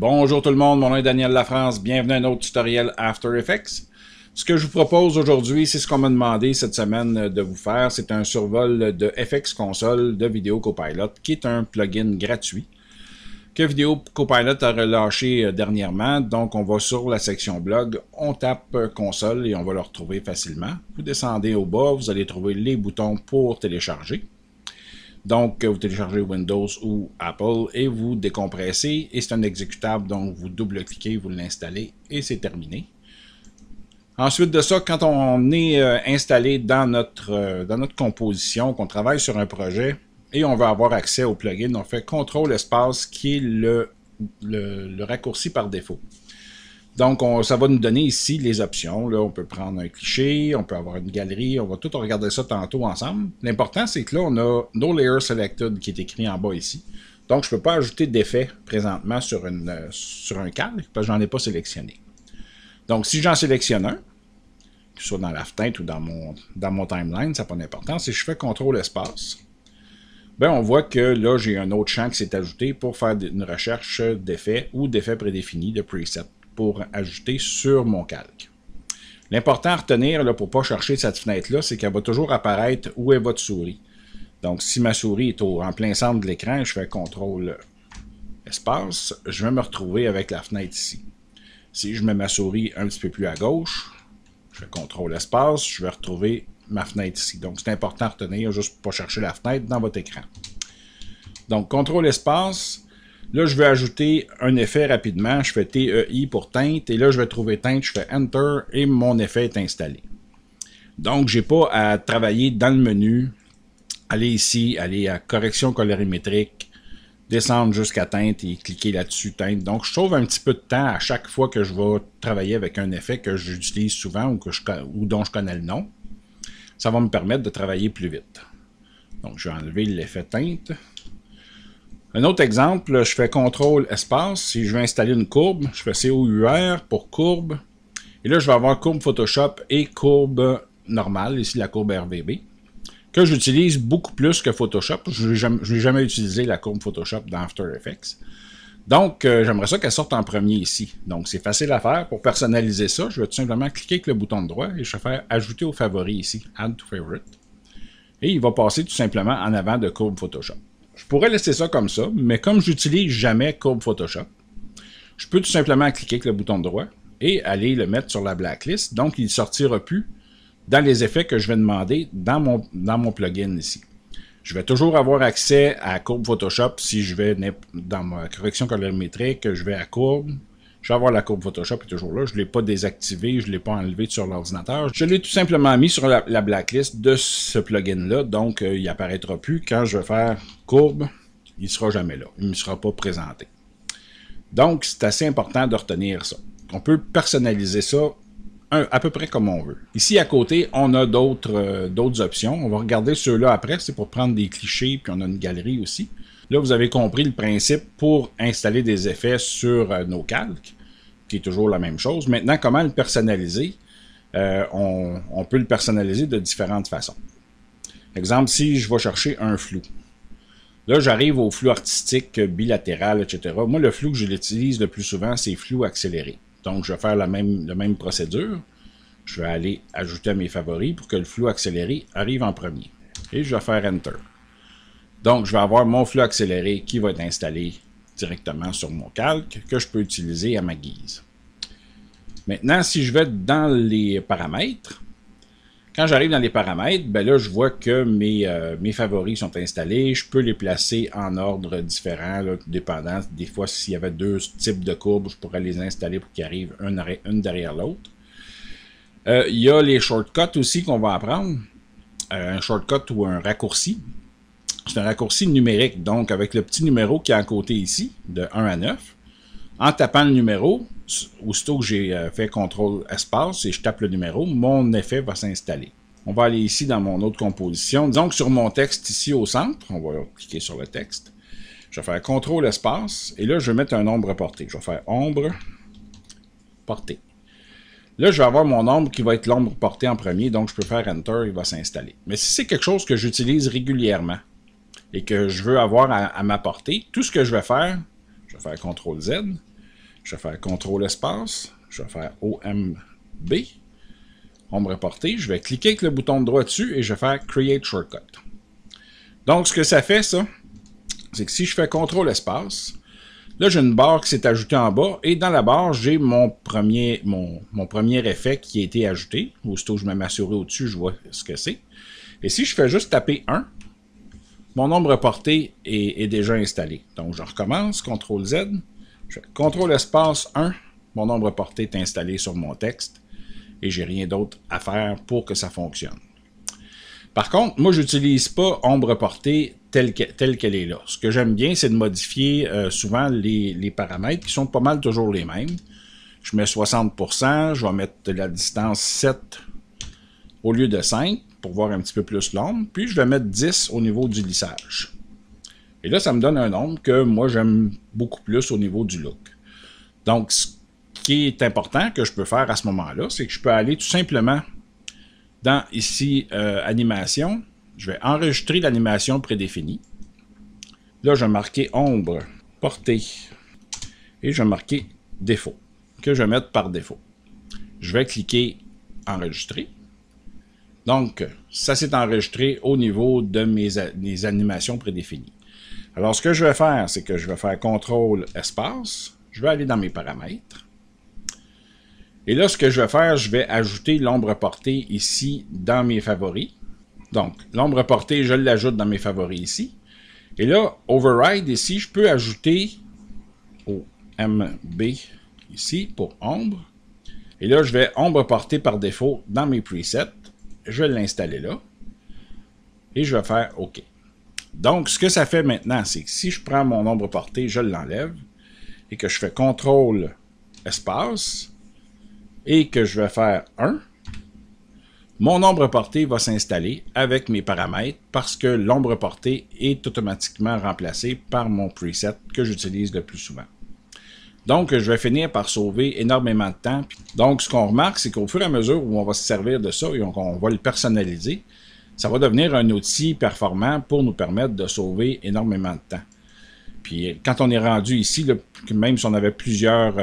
Bonjour tout le monde, mon nom est Daniel Lafrance, bienvenue à un autre tutoriel After Effects. Ce que je vous propose aujourd'hui, c'est ce qu'on m'a demandé cette semaine de vous faire, c'est un survol de FX Console de Video Copilot, qui est un plugin gratuit que Video Copilot a relâché dernièrement. Donc on va sur la section blog, on tape console et on va le retrouver facilement. Vous descendez au bas, vous allez trouver les boutons pour télécharger. Donc, vous téléchargez Windows ou Apple et vous décompressez. Et c'est un exécutable, donc vous double-cliquez, vous l'installez et c'est terminé. Ensuite de ça, quand on est installé dans notre composition, qu'on travaille sur un projet et on veut avoir accès au plugin, on fait CTRL espace qui est le raccourci par défaut. Donc, ça va nous donner ici les options. Là, on peut prendre un cliché, on peut avoir une galerie, on va tout regarder ça tantôt ensemble. L'important, c'est que là, on a No Layer Selected qui est écrit en bas ici. Donc, je ne peux pas ajouter d'effet présentement sur un calque parce que je n'en ai pas sélectionné. Donc, si j'en sélectionne un, que ce soit dans la fenêtre ou dans mon timeline, ça n'a pas d'importance. Si je fais CTRL espace, ben, on voit que là, j'ai un autre champ qui s'est ajouté pour faire une recherche d'effets ou d'effets prédéfinis, de presets, pour ajouter sur mon calque. L'important à retenir là, pour ne pas chercher cette fenêtre-là, c'est qu'elle va toujours apparaître où est votre souris. Donc, si ma souris est en plein centre de l'écran, je fais CTRL espace, je vais me retrouver avec la fenêtre ici. Si je mets ma souris un petit peu plus à gauche, je fais CTRL espace, je vais retrouver ma fenêtre ici. Donc, c'est important à retenir juste pour ne pas chercher la fenêtre dans votre écran. Donc, CTRL espace. Là, je vais ajouter un effet rapidement. Je fais TEI pour teinte. Et là, je vais trouver teinte. Je fais Enter et mon effet est installé. Donc, je n'ai pas à travailler dans le menu. Aller ici, aller à correction colorimétrique, descendre jusqu'à teinte et cliquer là-dessus, teinte. Donc, je sauve un petit peu de temps à chaque fois que je vais travailler avec un effet que j'utilise souvent ou dont je connais le nom. Ça va me permettre de travailler plus vite. Donc, je vais enlever l'effet teinte. Un autre exemple, je fais CTRL espace. Si je veux installer une courbe, je fais COUR pour courbe. Et là, je vais avoir courbe Photoshop et courbe normale, ici la courbe RVB, que j'utilise beaucoup plus que Photoshop. Je n'ai jamais utilisé la courbe Photoshop dans After Effects. Donc, j'aimerais ça qu'elle sorte en premier ici. Donc, c'est facile à faire. Pour personnaliser ça, je vais tout simplement cliquer avec le bouton de droit et je vais faire Ajouter aux favoris ici, Add to Favorite. Et il va passer tout simplement en avant de courbe Photoshop. Je pourrais laisser ça comme ça, mais comme je n'utilise jamais courbe Photoshop, je peux tout simplement cliquer avec le bouton de droit et aller le mettre sur la blacklist. Donc, il ne sortira plus dans les effets que je vais demander dans mon plugin ici. Je vais toujours avoir accès à courbe Photoshop si je vais dans ma correction colorimétrique, je vais à courbe. Je vais avoir la courbe Photoshop est toujours là. Je ne l'ai pas désactivé, je ne l'ai pas enlevé sur l'ordinateur. Je l'ai tout simplement mis sur la blacklist de ce plugin-là. Donc, il n'apparaîtra plus. Quand je vais faire courbe, il ne sera jamais là. Il ne me sera pas présenté. Donc, c'est assez important de retenir ça. On peut personnaliser ça à peu près comme on veut. Ici, à côté, on a d'autres options. On va regarder ceux-là après. C'est pour prendre des clichés, puis on a une galerie aussi. Là, vous avez compris le principe pour installer des effets sur nos calques, qui est toujours la même chose. Maintenant, comment le personnaliser? On peut le personnaliser de différentes façons. Exemple, si je vais chercher un flou. Là, j'arrive au flou artistique, bilatéral, etc. Moi, le flou que j'utilise le plus souvent, c'est flou accéléré. Donc, je vais faire la même procédure. Je vais aller ajouter à mes favoris pour que le flou accéléré arrive en premier. Et je vais faire Enter. Donc, je vais avoir mon flux accéléré qui va être installé directement sur mon calque que je peux utiliser à ma guise. Maintenant, si je vais dans les paramètres, quand j'arrive dans les paramètres, ben là, je vois que mes favoris sont installés. Je peux les placer en ordre différent, là, dépendant. Des fois, s'il y avait deux types de courbes, je pourrais les installer pour qu'ils arrivent une derrière l'autre. Il y a les shortcuts aussi qu'on va apprendre. Un shortcut ou un raccourci. C'est un raccourci numérique, donc avec le petit numéro qui est à côté ici, de 1 à 9. En tapant le numéro, aussitôt que j'ai fait CTRL espace et je tape le numéro, mon effet va s'installer. On va aller ici dans mon autre composition. Disons que sur mon texte ici au centre, on va cliquer sur le texte. Je vais faire CTRL espace et là je vais mettre un ombre porté. Je vais faire ombre porté. Là, je vais avoir mon ombre qui va être l'ombre portée en premier, donc je peux faire Enter, il va s'installer. Mais si c'est quelque chose que j'utilise régulièrement, et que je veux avoir à ma portée, tout ce que je vais faire CTRL Z, Je vais faire CTRL espace, je vais faire OMB, ombre reportée, je vais cliquer avec le bouton de droit dessus et je vais faire Create Shortcut. Donc, ce que ça fait, ça, c'est que si je fais CTRL espace, là, j'ai une barre qui s'est ajoutée en bas et dans la barre, j'ai mon premier effet qui a été ajouté. Aussitôt que je me mets souris au-dessus, je vois ce que c'est. Et si je fais juste taper 1, mon ombre reportée est déjà installé. Donc, je recommence, CTRL Z, je fais CTRL espace 1, mon ombre reportée est installée sur mon texte et j'ai rien d'autre à faire pour que ça fonctionne. Par contre, moi, je n'utilise pas ombre reportée telle qu'elle est là. Ce que j'aime bien, c'est de modifier souvent les paramètres qui sont pas mal toujours les mêmes. Je mets 60%, je vais mettre la distance 7 au lieu de 5 pour voir un petit peu plus l'ombre. Puis, je vais mettre 10 au niveau du lissage. Et là, ça me donne un nombre que moi, j'aime beaucoup plus au niveau du look. Donc, ce qui est important que je peux faire à ce moment-là, c'est que je peux aller tout simplement dans ici, animation, je vais enregistrer l'animation prédéfinie. Là, je vais marquer ombre, portée, et je vais marquer défaut, que je vais mettre par défaut. Je vais cliquer enregistrer. Donc, ça s'est enregistré au niveau de mes animations prédéfinies. Alors, ce que je vais faire, c'est que je vais faire CTRL espace, je vais aller dans mes paramètres. Et là, ce que je vais faire, je vais ajouter l'ombre portée ici dans mes favoris. Donc, l'ombre portée, je l'ajoute dans mes favoris ici. Et là, Override ici, je peux ajouter OMB ici pour ombre. Et là, je vais ombre portée par défaut dans mes presets. Je vais l'installer là. Et je vais faire OK. Donc, ce que ça fait maintenant, c'est que si je prends mon ombre portée, je l'enlève. Et que je fais CTRL espace. Et que je vais faire 1, mon ombre portée va s'installer avec mes paramètres parce que l'ombre portée est automatiquement remplacée par mon preset que j'utilise le plus souvent. Donc, je vais finir par sauver énormément de temps. Donc, ce qu'on remarque, c'est qu'au fur et à mesure où on va se servir de ça et on va le personnaliser, ça va devenir un outil performant pour nous permettre de sauver énormément de temps. Puis quand on est rendu ici, là, même si on avait plusieurs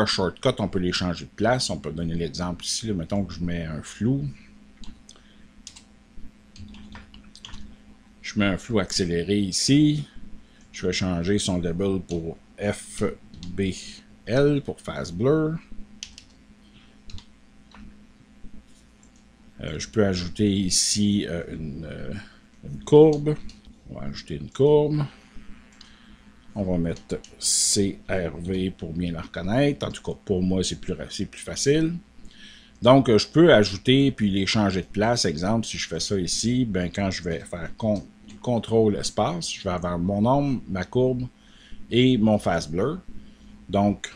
shortcuts, on peut les changer de place. On peut donner l'exemple ici. Là, mettons que je mets un flou. Je mets un flou accéléré ici. Je vais changer son label pour FBL pour Fast Blur. Je peux ajouter ici une courbe. On va ajouter une courbe. On va mettre CRV pour bien la reconnaître. En tout cas, pour moi, c'est plus facile. Donc, je peux ajouter puis les changer de place. Exemple, si je fais ça ici, ben, quand je vais faire CTRL espace, je vais avoir mon ombre, ma courbe et mon Fast Blur. Donc,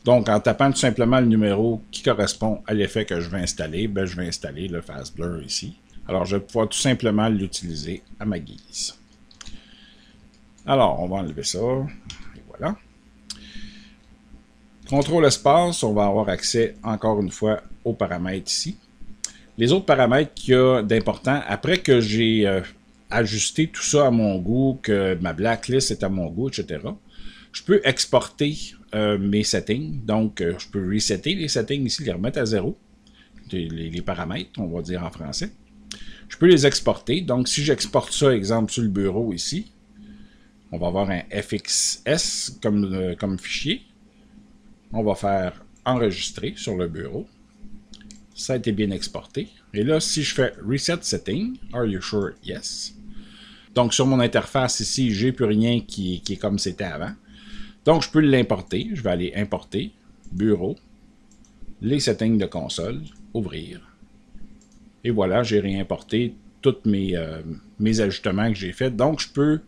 en tapant tout simplement le numéro qui correspond à l'effet que je vais installer, ben, je vais installer le Fast Blur ici. Alors, je vais pouvoir tout simplement l'utiliser à ma guise. Alors, on va enlever ça. Et voilà. CTRL espace, on va avoir accès encore une fois aux paramètres ici. Les autres paramètres qu'il y a d'important, après que j'ai ajusté tout ça à mon goût, que ma blacklist est à mon goût, etc., je peux exporter mes settings. Donc, je peux resetter les settings ici, les remettre à 0. Les paramètres, on va dire en français. Je peux les exporter. Donc, si j'exporte ça, exemple, sur le bureau ici, on va avoir un FXS comme fichier. On va faire enregistrer sur le bureau. Ça a été bien exporté. Et là, si je fais Reset Setting, Are you sure? Yes. Donc, sur mon interface ici, j'ai plus rien qui est comme c'était avant. Donc, je peux l'importer. Je vais aller Importer, Bureau, les settings de console, Ouvrir. Et voilà, j'ai réimporté tous mes ajustements que j'ai faits. Donc, je peux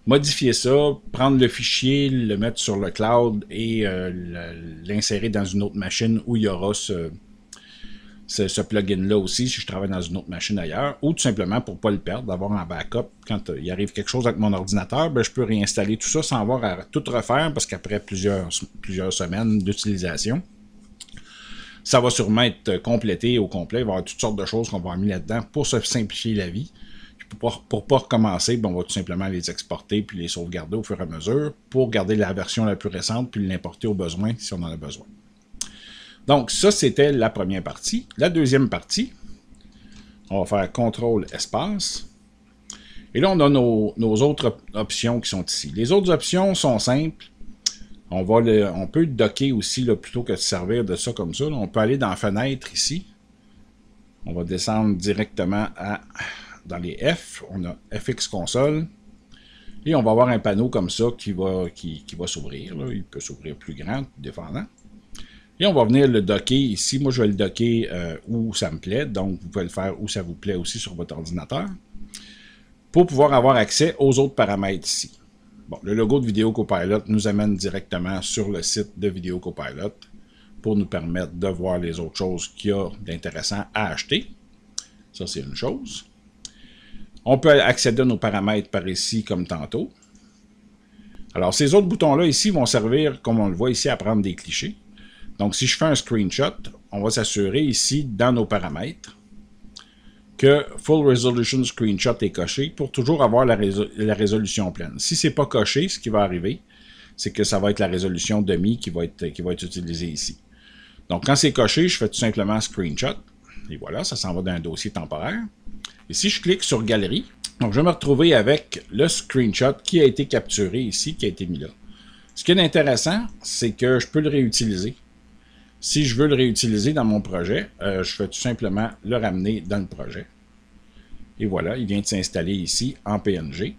modifier ça, prendre le fichier, le mettre sur le cloud et l'insérer dans une autre machine où il y aura ce plugin-là aussi, si je travaille dans une autre machine ailleurs, ou tout simplement pour ne pas le perdre, d'avoir un backup. Quand il arrive quelque chose avec mon ordinateur, ben, je peux réinstaller tout ça sans avoir à tout refaire, parce qu'après plusieurs semaines d'utilisation, ça va sûrement être complété au complet. Il va y avoir toutes sortes de choses qu'on va avoir mis là-dedans pour se simplifier la vie. Pour pas recommencer, ben, on va tout simplement les exporter puis les sauvegarder au fur et à mesure pour garder la version la plus récente puis l'importer au besoin si on en a besoin. Donc, ça, c'était la première partie. La deuxième partie, on va faire CTRL espace. Et là, on a nos autres options qui sont ici. Les autres options sont simples. On peut docker aussi, là, plutôt que de servir de ça comme ça. Là, on peut aller dans Fenêtre ici. On va descendre directement dans les F. On a FX Console. Et on va avoir un panneau comme ça qui va s'ouvrir. Il peut s'ouvrir plus grand, dépendant. Et on va venir le docker ici. Moi, je vais le docker où ça me plaît. Donc, vous pouvez le faire où ça vous plaît aussi sur votre ordinateur. Pour pouvoir avoir accès aux autres paramètres ici. Bon, le logo de Video Copilot nous amène directement sur le site de Video Copilot pour nous permettre de voir les autres choses qu'il y a d'intéressant à acheter. Ça, c'est une chose. On peut accéder à nos paramètres par ici, comme tantôt. Alors, ces autres boutons-là ici vont servir, comme on le voit ici, à prendre des clichés. Donc, si je fais un screenshot, on va s'assurer ici, dans nos paramètres, que Full Resolution Screenshot est coché pour toujours avoir la résolution pleine. Si ce n'est pas coché, ce qui va arriver, c'est que ça va être la résolution demi qui va être utilisée ici. Donc, quand c'est coché, je fais tout simplement Screenshot. Et voilà, ça s'en va dans un dossier temporaire. Et si je clique sur Galerie, donc je vais me retrouver avec le screenshot qui a été capturé ici, qui a été mis là. Ce qui est intéressant, c'est que je peux le réutiliser. Si je veux le réutiliser dans mon projet, je fais tout simplement le ramener dans le projet. Et voilà, il vient de s'installer ici en PNG.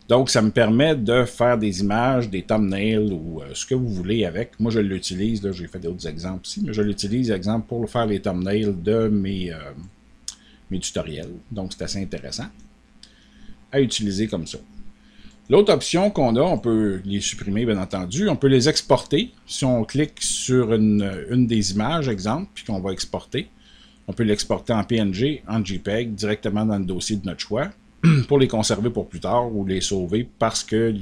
Donc, ça me permet de faire des images, des thumbnails ou ce que vous voulez avec. Moi, je l'utilise, j'ai fait d'autres exemples ici, mais je l'utilise, exemple, pour faire les thumbnails de mes tutoriels. Donc, c'est assez intéressant à utiliser comme ça. L'autre option qu'on a, on peut les supprimer, bien entendu. On peut les exporter. Si on clique sur une des images, exemple, puis qu'on va exporter, on peut l'exporter en PNG, en JPEG, directement dans le dossier de notre choix, pour les conserver pour plus tard ou les sauver parce que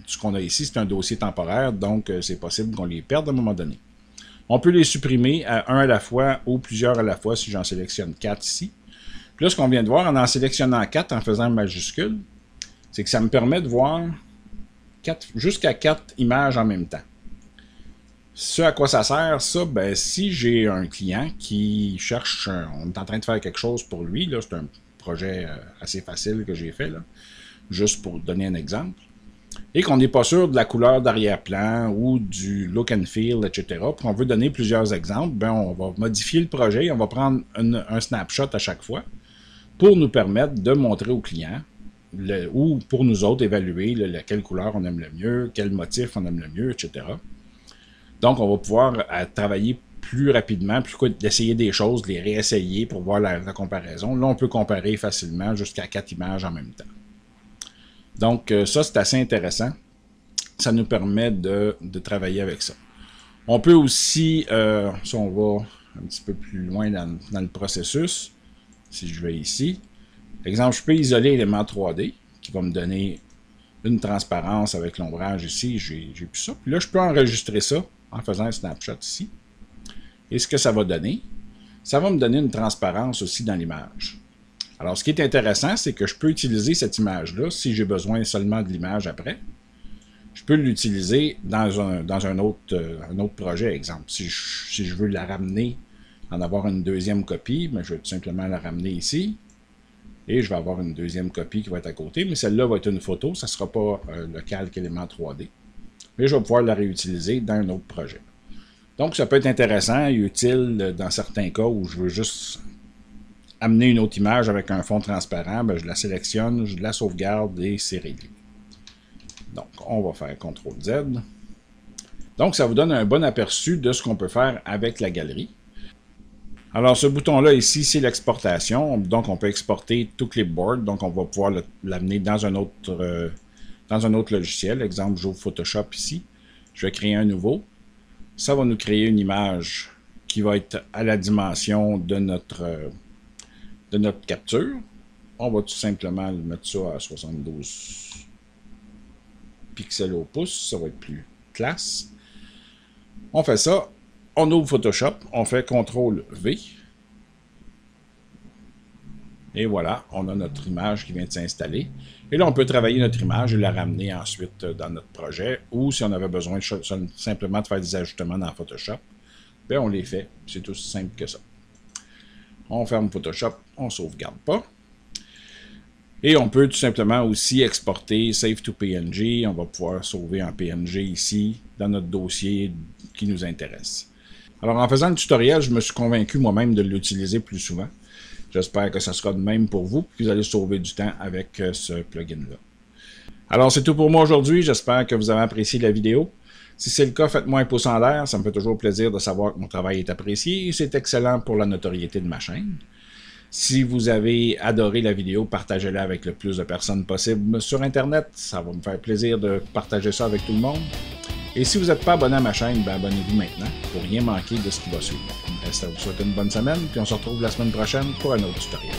ce qu'on a ici, c'est un dossier temporaire, donc c'est possible qu'on les perde à un moment donné. On peut les supprimer à un à la fois ou plusieurs à la fois si j'en sélectionne 4 ici. Puis là, ce qu'on vient de voir, en sélectionnant 4, en faisant un majuscule, c'est que ça me permet de voir jusqu'à 4 images en même temps. Ce à quoi ça sert, ça, ben, si j'ai un client qui cherche, on est en train de faire quelque chose pour lui, là, c'est un projet assez facile que j'ai fait, là, juste pour donner un exemple, et qu'on n'est pas sûr de la couleur d'arrière-plan ou du look and feel, etc., puis on veut donner plusieurs exemples, ben, on va modifier le projet et on va prendre un snapshot à chaque fois pour nous permettre de montrer au client ou pour nous autres évaluer quelle couleur on aime le mieux, quel motif on aime le mieux, etc. Donc, on va pouvoir travailler plus rapidement, plutôt que d'essayer des choses, de les réessayer pour voir la comparaison. Là, on peut comparer facilement jusqu'à 4 images en même temps. Donc, ça, c'est assez intéressant. Ça nous permet de travailler avec ça. On peut aussi, si on va un petit peu plus loin dans le processus, si je vais ici, exemple, je peux isoler l'élément 3D qui va me donner une transparence avec l'ombrage ici. J'ai plus ça. Puis là, je peux enregistrer ça en faisant un snapshot ici. Et ce que ça va donner, ça va me donner une transparence aussi dans l'image. Alors, ce qui est intéressant, c'est que je peux utiliser cette image-là si j'ai besoin seulement de l'image après. Je peux l'utiliser dans un autre projet, exemple. Si je veux la ramener, en avoir une deuxième copie, ben, je vais tout simplement la ramener ici. Et je vais avoir une deuxième copie qui va être à côté, mais celle-là va être une photo, ça ne sera pas le calque élément 3D. Mais je vais pouvoir la réutiliser dans un autre projet. Donc, ça peut être intéressant et utile dans certains cas où je veux juste amener une autre image avec un fond transparent. Ben, je la sélectionne, je la sauvegarde et c'est réglé. Donc, on va faire CTRL-Z. Donc, ça vous donne un bon aperçu de ce qu'on peut faire avec la galerie. Alors, ce bouton-là ici, c'est l'exportation. Donc, on peut exporter tout clipboard. Donc, on va pouvoir l'amener dans un autre logiciel. Exemple, j'ouvre Photoshop ici. Je vais créer un nouveau. Ça va nous créer une image qui va être à la dimension de notre capture. On va tout simplement mettre ça à 72 pixels au pouce. Ça va être plus classe. On fait ça. On ouvre Photoshop, on fait CTRL-V. Et voilà, on a notre image qui vient de s'installer. Et là, on peut travailler notre image et la ramener ensuite dans notre projet. Ou si on avait besoin simplement de faire des ajustements dans Photoshop, bien, on les fait. C'est aussi simple que ça. On ferme Photoshop, on ne sauvegarde pas. Et on peut tout simplement aussi exporter Save to PNG. On va pouvoir sauver en PNG ici, dans notre dossier qui nous intéresse. Alors, en faisant le tutoriel, je me suis convaincu moi-même de l'utiliser plus souvent. J'espère que ça sera de même pour vous, puis vous allez sauver du temps avec ce plugin-là. Alors, c'est tout pour moi aujourd'hui. J'espère que vous avez apprécié la vidéo. Si c'est le cas, faites-moi un pouce en l'air. Ça me fait toujours plaisir de savoir que mon travail est apprécié et c'est excellent pour la notoriété de ma chaîne. Si vous avez adoré la vidéo, partagez-la avec le plus de personnes possible sur Internet. Ça va me faire plaisir de partager ça avec tout le monde. Et si vous n'êtes pas abonné à ma chaîne, ben abonnez-vous maintenant pour rien manquer de ce qui va suivre. Ça vous souhaite une bonne semaine, puis on se retrouve la semaine prochaine pour un autre tutoriel.